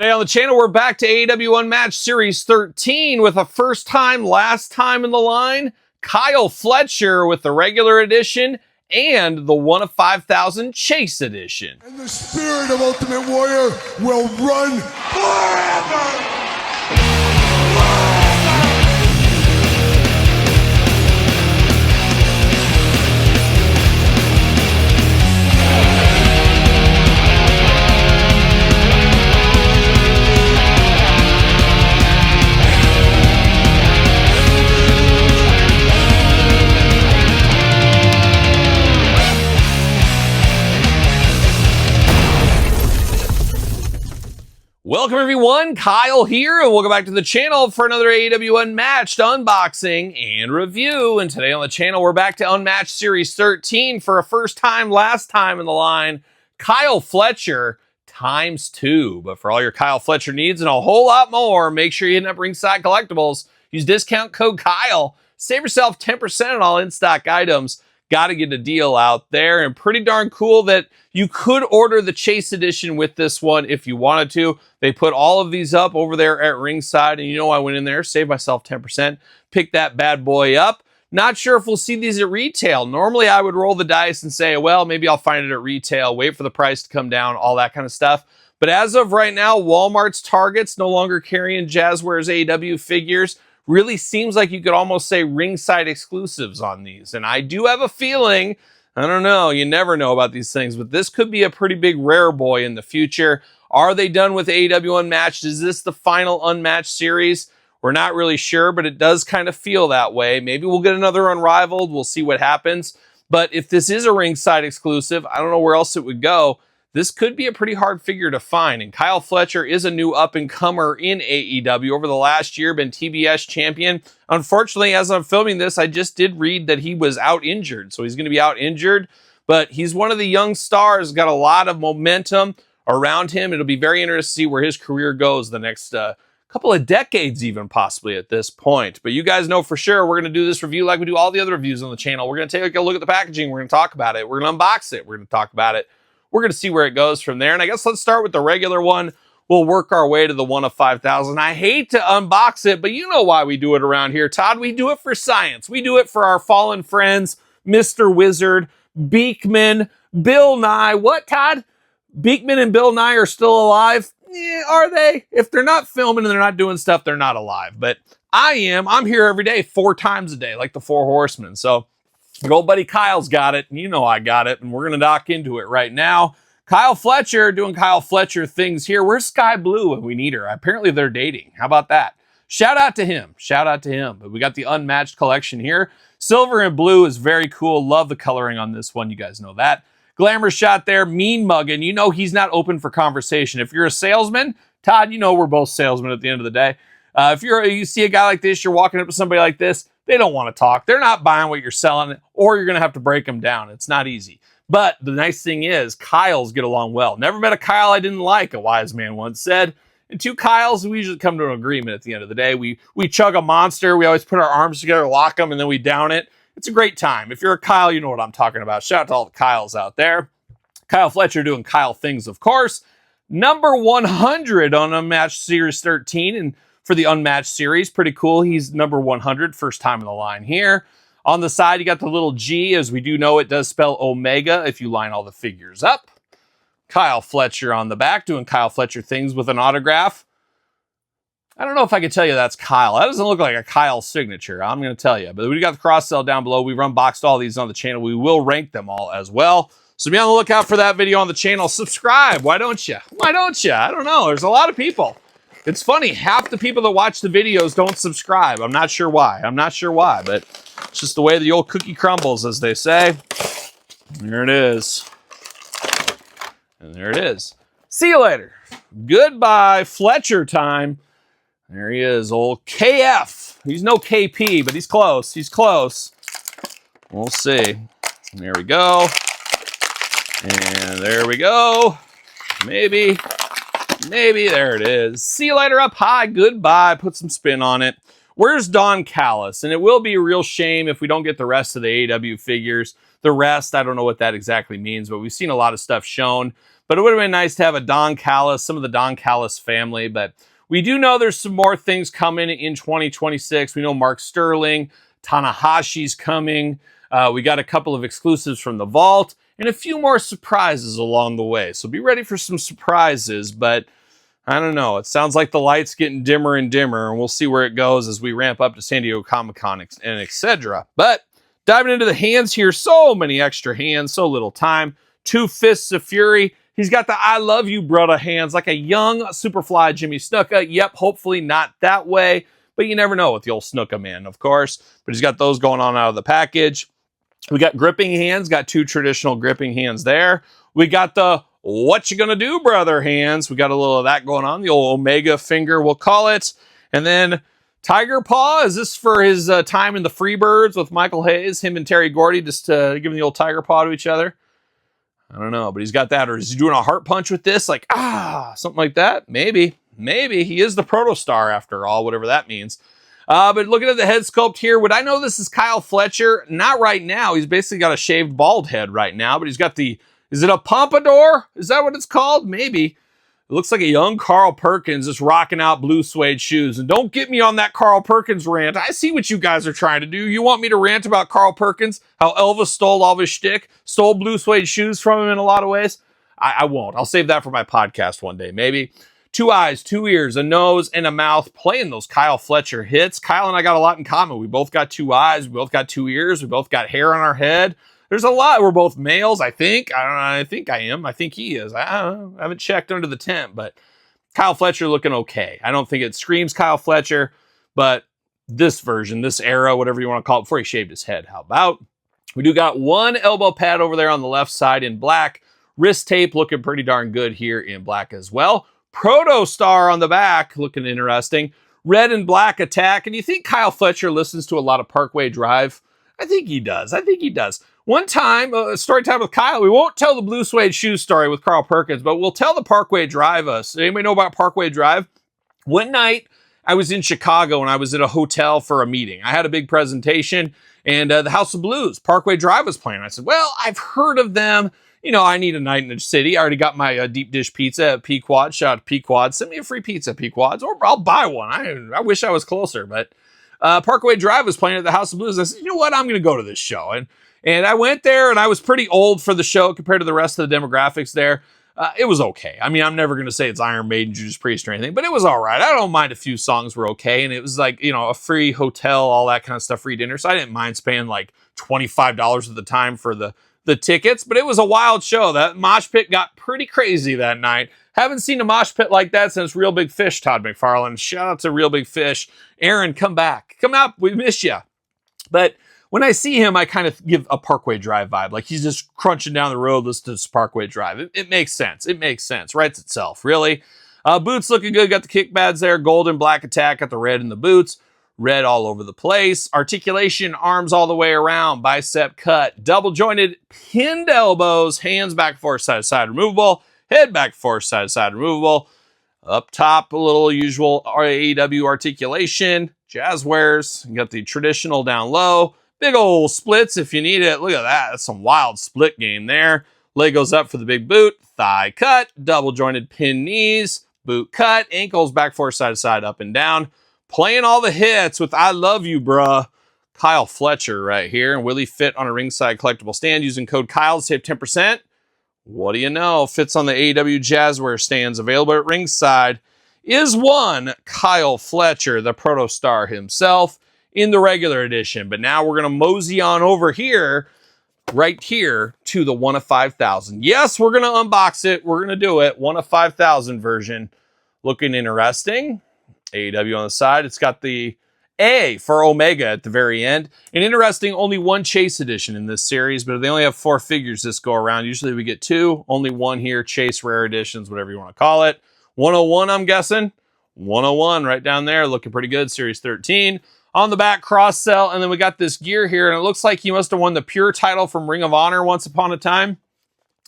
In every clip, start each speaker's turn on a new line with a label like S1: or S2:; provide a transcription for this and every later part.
S1: Today on the channel, we're back to AEW Unmatched Series 13 with a first time, last time in the line, Kyle Fletcher with the regular edition and the 1 of 5,000 Chase edition.
S2: And the spirit of Ultimate Warrior will run forever!
S1: Welcome everyone, Kyle here, and welcome back to the channel for another AEW Unmatched unboxing and review. And today on the channel, we're back to Unmatched Series 13 for a first time, last time in the line, Kyle Fletcher ×2. But for all your Kyle Fletcher needs and a whole lot more, make sure you hit up Ringside Collectibles. Use discount code Kyle. Save yourself 10% on all in-stock items. Got to get a deal out there, and pretty darn cool that you could order the Chase edition with this one if you wanted to. They put all of these up over there at Ringside, and you know I went in there, saved myself 10%, picked that bad boy up. Not sure if we'll see these at retail. Normally I would roll the dice and say, well, maybe I'll find it at retail, wait for the price to come down, all that kind of stuff. But as of right now, Walmart's, Target's no longer carrying Jazwares AEW figures. Really seems like you could almost say Ringside exclusives on these. And I do have a feeling, I don't know, you never know about these things, but this could be a pretty big rare boy in the future. Are they done with AEW Unmatched? Is this the final Unmatched series? We're not really sure, but it does kind of feel that way. Maybe we'll get another Unrivaled. We'll see what happens. But if this is a Ringside exclusive, I don't know where else it would go. This could be a pretty hard figure to find. And Kyle Fletcher is a new up-and-comer in AEW. Over the last year, been TBS champion. Unfortunately, as I'm filming this, I just did read that he was out injured. So he's going to be out injured. But he's one of the young stars, got a lot of momentum around him. It'll be very interesting to see where his career goes the next couple of decades, even possibly at this point. But you guys know for sure we're going to do this review like we do all the other reviews on the channel. We're going to take a look at the packaging. We're going to talk about it. We're going to unbox it. We're going to talk about it. We're going to see where it goes from there. And I guess let's start with the regular one. We'll work our way to the 1 of 5,000. I hate to unbox it, but you know why we do it around here, Todd. We do it for science. We do it for our fallen friends, Mr. Wizard, Beekman, Bill Nye. What, Todd? Beekman and Bill Nye are still alive? Yeah, are they? If they're not filming and they're not doing stuff, they're not alive. But I am. I'm here every day, 4 times a day, like the 4 horsemen. So your old buddy Kyle's got it, and you know I got it, and we're going to dock into it right now. Kyle Fletcher doing Kyle Fletcher things here. Where's Sky Blue when we need her? Apparently they're dating. How about that? Shout out to him. Shout out to him. But we got the Unmatched collection here. Silver and blue is very cool. Love the coloring on this one. You guys know that. Glamour shot there. Mean mugging. You know he's not open for conversation. If you're a salesman, Todd, you know we're both salesmen at the end of the day. If you see a guy like this, you're walking up to somebody like this, they don't want to talk. They're not buying what you're selling, or you're going to have to break them down. It's not easy. But the nice thing is, Kyles get along well. Never met a Kyle I didn't like, a wise man once said. And 2 Kyles, we usually come to an agreement at the end of the day. We chug a monster. We always put our arms together, lock them, and then we down it. It's a great time. If you're a Kyle, you know what I'm talking about. Shout out to all the Kyles out there. Kyle Fletcher doing Kyle things, of course. Number 100 on Unmatched Series 13, and for the Unmatched series. Pretty cool. He's number 100, first time in the line here. On the side, you got the little G. As we do know, it does spell Omega if you line all the figures up. Kyle Fletcher on the back, doing Kyle Fletcher things with an autograph. I don't know if I can tell you that's Kyle. That doesn't look like a Kyle signature, I'm going to tell you. But we got the cross sell down below. We've unboxed all these on the channel. We will rank them all as well. So be on the lookout for that video on the channel. Subscribe. Why don't you? Why don't you? I don't know. There's a lot of people. It's funny, half the people that watch the videos don't subscribe. I'm not sure why. But it's just the way the old cookie crumbles, as they say. There it is. And there it is. See you later. Goodbye, Fletcher time. There he is, old KF. He's no KP, but he's close. He's close. We'll see. There we go. And there we go. Maybe. There it is. See you later up high. Goodbye. Put some spin on it. Where's Don Callis? And it will be a real shame if we don't get the rest of the AEW figures. The rest, I don't know what that exactly means, but we've seen a lot of stuff shown. But it would have been nice to have a Don Callis, some of the Don Callis family. But we do know there's some more things coming in 2026. We know Mark Sterling, Tanahashi's coming. We got a couple of exclusives from the Vault and a few more surprises along the way. So be ready for some surprises, but I don't know. It sounds like the light's getting dimmer and dimmer, and we'll see where it goes as we ramp up to San Diego Comic-Con and etc. But diving into the hands here, so many extra hands, so little time. 2 Fists of Fury. He's got the I love you, brother hands, like a young Superfly Jimmy Snuka. Yep, hopefully not that way, but you never know with the old Snuka man, of course. But he's got those going on out of the package. We got gripping hands, got 2 traditional gripping hands there. We got the what you gonna do, brother hands. We got a little of that going on, the old Omega finger, we'll call it. And then Tiger Paw, is this for his time in the Freebirds with Michael Hayes, him and Terry Gordy, just giving the old Tiger Paw to each other? I don't know, but he's got that. Or is he doing a heart punch with this? Like, something like that? Maybe. He is the protostar after all, whatever that means. But looking at the head sculpt here, would I know this is Kyle Fletcher? Not right now. He's basically got a shaved bald head right now, but he's got is it a pompadour? Is that what it's called? Maybe. It looks like a young Carl Perkins just rocking out blue suede shoes. And don't get me on that Carl Perkins rant. I see what you guys are trying to do. You want me to rant about Carl Perkins, how Elvis stole all of his shtick, stole blue suede shoes from him in a lot of ways? I won't. I'll save that for my podcast one day, maybe. 2 eyes, 2 ears, a nose, and a mouth, playing those Kyle Fletcher hits. Kyle and I got a lot in common. We both got 2 eyes. We both got 2 ears. We both got hair on our head. There's a lot. We're both males, I think. I don't know. I think I am. I think he is. I don't know. I haven't checked under the tent, but Kyle Fletcher looking okay. I don't think it screams Kyle Fletcher, but this version, this era, whatever you want to call it, before he shaved his head, how about? We do got 1 elbow pad over there on the left side in black. Wrist tape looking pretty darn good here in black as well. Protostar on the back, looking interesting. Red and black attack. And you think Kyle Fletcher listens to a lot of Parkway Drive? I think he does. One time, story time with Kyle, we won't tell the blue suede shoe story with Carl Perkins, but we'll tell the Parkway Drive us. Anybody know about Parkway Drive? One night, I was in Chicago and I was at a hotel for a meeting. I had a big presentation and the House of Blues, Parkway Drive was playing. I said, well, I've heard of them. You know, I need a night in the city. I already got my deep dish pizza at Pequod. Shout out to Pequod. Send me a free pizza at Pequod's, or I'll buy one. I wish I was closer, but Parkway Drive was playing at the House of Blues. I said, you know what? I'm going to go to this show. And I went there, and I was pretty old for the show compared to the rest of the demographics there. It was okay. I mean, I'm never going to say it's Iron Maiden, Judas Priest, or anything, but it was all right. I don't mind a few songs were okay, and it was like, you know, a free hotel, all that kind of stuff, free dinner, so I didn't mind paying like $25 at the time for the tickets, but it was a wild show. That mosh pit got pretty crazy that night. Haven't seen a mosh pit like that since Real Big Fish, Todd McFarlane. Shout out to Real Big Fish. Aaron, come back. Come out. We miss you. But when I see him, I kind of give a Parkway Drive vibe. Like he's just crunching down the road, listening to Parkway Drive. It makes sense. It makes sense. Writes itself, really. Boots looking good. Got the kick pads there. Gold and black attack. Got the red in the boots. Red all over the place. Articulation, arms all the way around. Bicep cut. Double jointed, pinned elbows. Hands back, forth, side to side, removable. Head back, forth, side to side, removable. Up top, a little usual AEW articulation. Jazwares. You got the traditional down low. Big old splits if you need it. Look at that. That's some wild split game there. Leg goes up for the big boot. Thigh cut. Double jointed pin knees. Boot cut. Ankles back, forth, side to side, up and down. Playing all the hits with I Love You, Bruh. Kyle Fletcher right here. And will he fit on a ringside collectible stand using code Kyle to save 10%? What do you know? Fits on the AEW Jazzware stands available at ringside. Is one Kyle Fletcher, the protostar himself, in the regular edition. But now we're going to mosey on over here, right here, to the 1 of 5,000. Yes, we're going to unbox it. We're going to do it. 1 of 5,000 version. Looking interesting. AEW on the side. It's got the A for Omega at the very end. And interesting, only 1 Chase edition in this series, but they only have 4 figures this go around. Usually we get 2, only 1 here. Chase rare editions, whatever you want to call it. 101, I'm guessing. 101 right down there, looking pretty good. Series 13. On the back, cross sell, and then we got this gear here, and it looks like he must have won the Pure title from Ring of Honor once upon a time.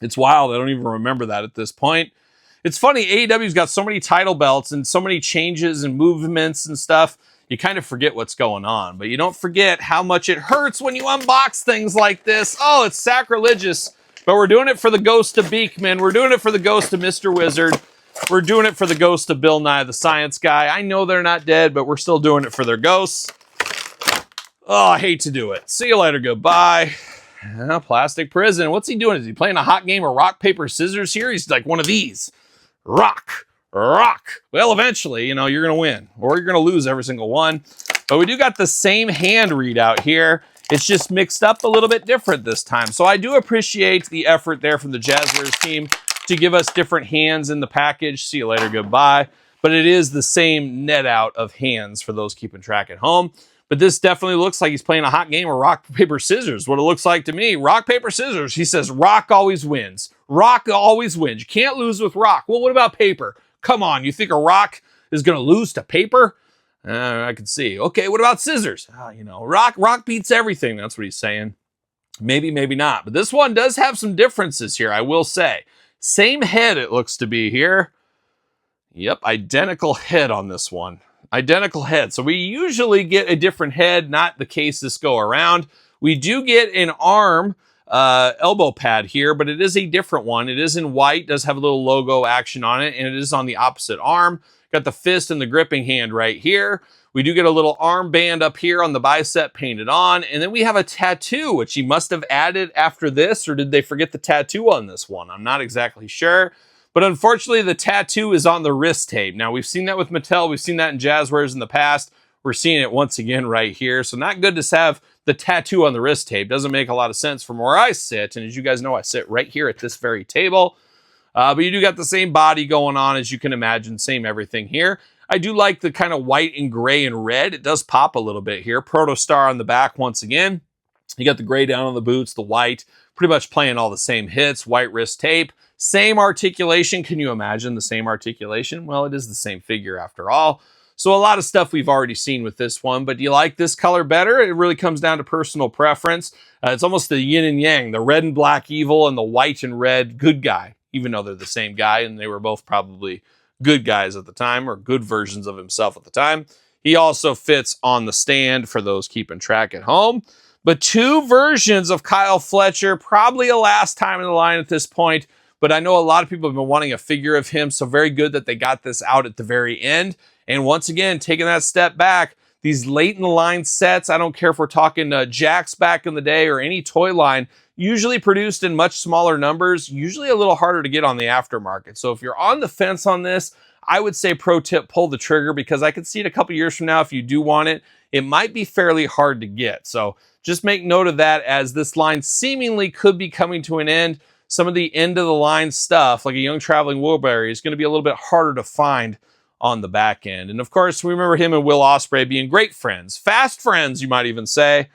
S1: It's wild. I don't even remember that at this point. It's funny, AEW's got so many title belts and so many changes and movements and stuff, you kind of forget what's going on. But you don't forget how much it hurts when you unbox things like this. Oh, it's sacrilegious But we're doing it for the ghost of Beekman. We're doing it for the ghost of Mr. Wizard. We're doing it for the ghost of Bill Nye the Science Guy. I know they're not dead, but we're still doing it for their ghosts. Oh, I hate to do it. See you later. Goodbye. Plastic Prison. What's he doing? Is he playing a hot game of rock, paper, scissors here? He's like one of these. Rock. Well, eventually, you're going to win. Or you're going to lose every single one. But we do got the same hand readout here. It's just mixed up a little bit different this time. So I do appreciate the effort there from the Jazwares team to give us different hands in the package. See you later. Goodbye. But it is the same net out of hands for those keeping track at home. But this definitely looks like he's playing a hot game of rock, paper, scissors. What it looks like to me, rock, paper, scissors. He says rock always wins. Rock always wins. You can't lose with rock. Well, what about paper? Come on, you think a rock is going to lose to paper? I can see. Okay, what about scissors? Rock beats everything. That's what he's saying. Maybe, maybe not. But this one does have some differences here, I will say. Same head it looks to be here. Yep, identical head on this one. Identical head. So we usually get a different head, not the case this go around. We do get an arm elbow pad here, but it is a different one. It is in white, does have a little logo action on it, and it is on the opposite arm. Got the fist and the gripping hand right here. We do get a little armband up here on the bicep painted on, and then we have a tattoo, which he must have added after this, or did they forget the tattoo on this one? I'm not exactly sure. But unfortunately, the tattoo is on the wrist tape. Now, we've seen that with Mattel. We've seen that in Jazwares in the past. We're seeing it once again right here. So not good to have the tattoo on the wrist tape. Doesn't make a lot of sense from where I sit. And as you guys know, I sit right here at this very table. But you do got the same body going on, as you can imagine. Same everything here. I do like the kind of white and gray and red. It does pop a little bit here. Protostar on the back once again. You got the gray down on the boots, the white. Pretty much playing all the same hits. White wrist tape. Same articulation. Can you imagine the same articulation? Well, it is the same figure after all. So a lot of stuff we've already seen with this one, but do you like this color better? It really comes down to personal preference. It's almost the yin and yang, the red and black evil and the white and red good guy, even though they're the same guy and they were both probably good guys at the time or good versions of himself at the time. He also fits on the stand for those keeping track at home. But two versions of Kyle Fletcher, probably a last time in the line at this point. But I know a lot of people have been wanting a figure of him, so very good that they got this out at the very end. And once again, taking that step back, these late in the line sets, I don't care if we're talking Jakks back in the day or any toy line, usually produced in much smaller numbers, usually a little harder to get on the aftermarket. So if you're on the fence on this, I would say pro tip, pull the trigger, because I could see it a couple years from now if you do want it, it might be fairly hard to get. So just make note of that, as this line seemingly could be coming to an end. Some of the end of the line stuff, like a Young Traveling Wilbury, is going to be a little bit harder to find on the back end. And of course, we remember him and Will Ospreay being great friends, fast friends, you might even say,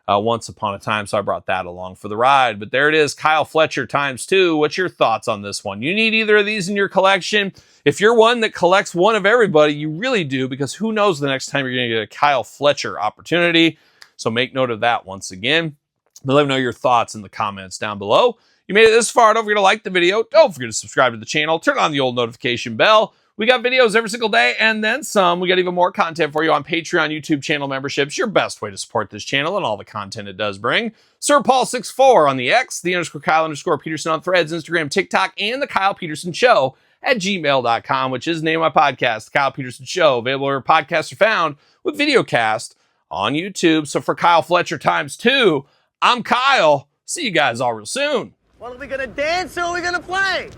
S1: once upon a time. So I brought that along for the ride. But there it is, Kyle Fletcher ×2. What's your thoughts on this one? You need either of these in your collection. If you're one that collects one of everybody, you really do, because who knows the next time you're going to get a Kyle Fletcher opportunity. So make note of that once again. But let me know your thoughts in the comments down below. You made it this far, don't forget to like the video. Don't forget to subscribe to the channel. Turn on the old notification bell. We got videos every single day and then some. We got even more content for you on Patreon, YouTube channel memberships. Your best way to support this channel and all the content it does bring. Sir Paul64 on the X, _Kyle_Peterson on Threads, Instagram, TikTok, and the Kyle Peterson Show at gmail.com, which is the name of my podcast, The Kyle Peterson Show. Available where podcasts are found, with videocast on YouTube. So for Kyle Fletcher ×2, I'm Kyle. See you guys all real soon.
S3: Well, are we gonna dance or are we gonna play?